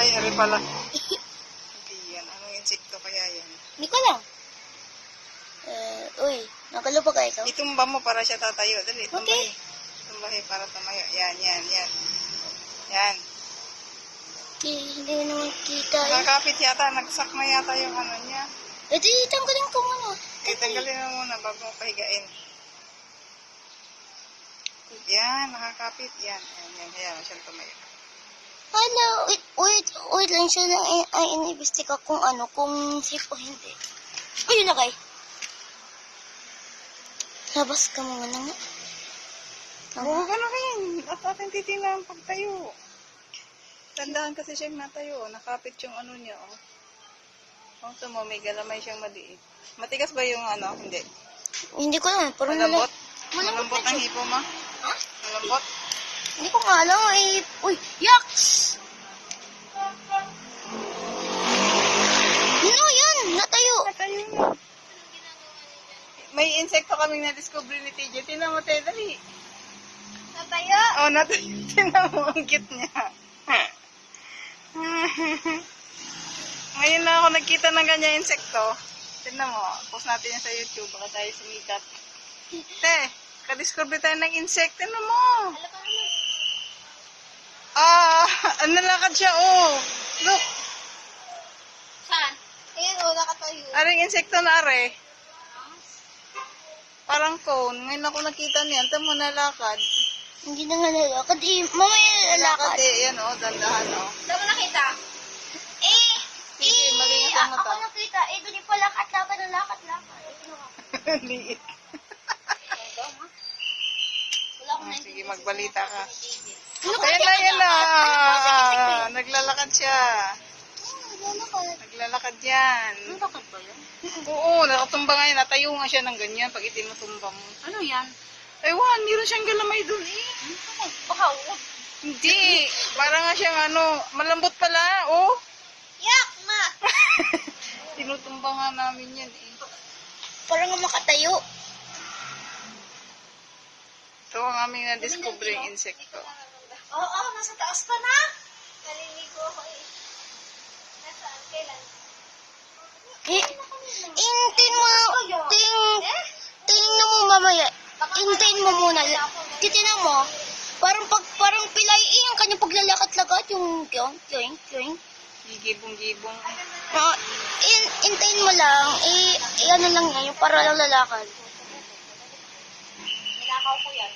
Ay, ari pala. Hindi yan. Anong insekto kaya yan? Hindi ko lang. Uy, nakalubag ka ito? Itumba mo para siya tatayo. Dali, Okay. tumbahi. Tumbahi para tumayo. Yan. Yan. Hindi ko naman kita eh. Nakakapit yata. Nagsak na yata yung ano niya. Ito, tanggalin ko muna. Tanggalin mo muna bago mo pahigain. Yan, nakakapit. Yan. Hayaan mo siyang tumayo. Hello, wait lang siya lang ay inibistika kung ano, kung safe o hindi. Ay, yun na kay. Labas ka muna nga. Oo, gano'n rin. At ating titingnan ang pagtayo. Tandaan kasi siyang natayo. Nakapit yung ano niya, oh. Oh, ito mo, may galamay siyang maliit. Matigas ba yung ano? Hindi. Hindi ko lang, parang Malambot? Malambot Malambot ang hipo mo? Ha? Malambot? Hindi ko nga alam eh. Uy, yaks! Ano yan? Natayo. Natayo na. May insekto kaming na-discover ni TJ. Tingnan mo, Ted, dali. Natayo? Oh, natayo. Tingnan mo, ang cute niya. Ngayon na ako nagkita ng ganyan insekto. Tingnan mo, post natin yan sa YouTube. Baka tayo sumikat. Te, kadiscover tayo ng insect. Tingnan mo. Nalakad siya, oh. Look. Saan? Ayun, nakatayo. Aring insekto na are. Parang cone. Ngayon ako nakita niyan. Ito mo nalakad. Hindi na nga lalakad eh. Mamaya lalakad. Eh. Yan, oh. Dandahan, oh. Saan mo nakita? Sige, malingat ang mata. Ako nakita. Doon yung palakad-lakad na lakad-lakad. Liit. Wala akong Sige, magbalita ka. Ano Ayan na. Naglalakad siya. Naglalakad. Naglalakad yan. Naglalakad ba yun? Oo, nakatumba nga yan. Natayo nga siya ng ganyan pag itinutumba mo. Ano yan? Ewan, meron siyang galamay dun eh. Baka uod. Hindi. Parang nga siyang ano, malambot pala. Oh. Yak, ma! Tinutumba nga namin yan eh. Parang nga makatayo. Ito ang aming na-discover yung insekto. Oo, nasa taas ka na. Naliligo ako eh. Nasaan? Kailan? Intin mo. Tingnan mo mamaya. Intin mo muna. Titinan mo. Parang pilay eh. Yung kanyang paglalakad-lakad. Yung kyoing. Gigibong-gibong. Intayin mo lang. Ano lang yan. Yung para lang lalakad. Nilakaw ko yan.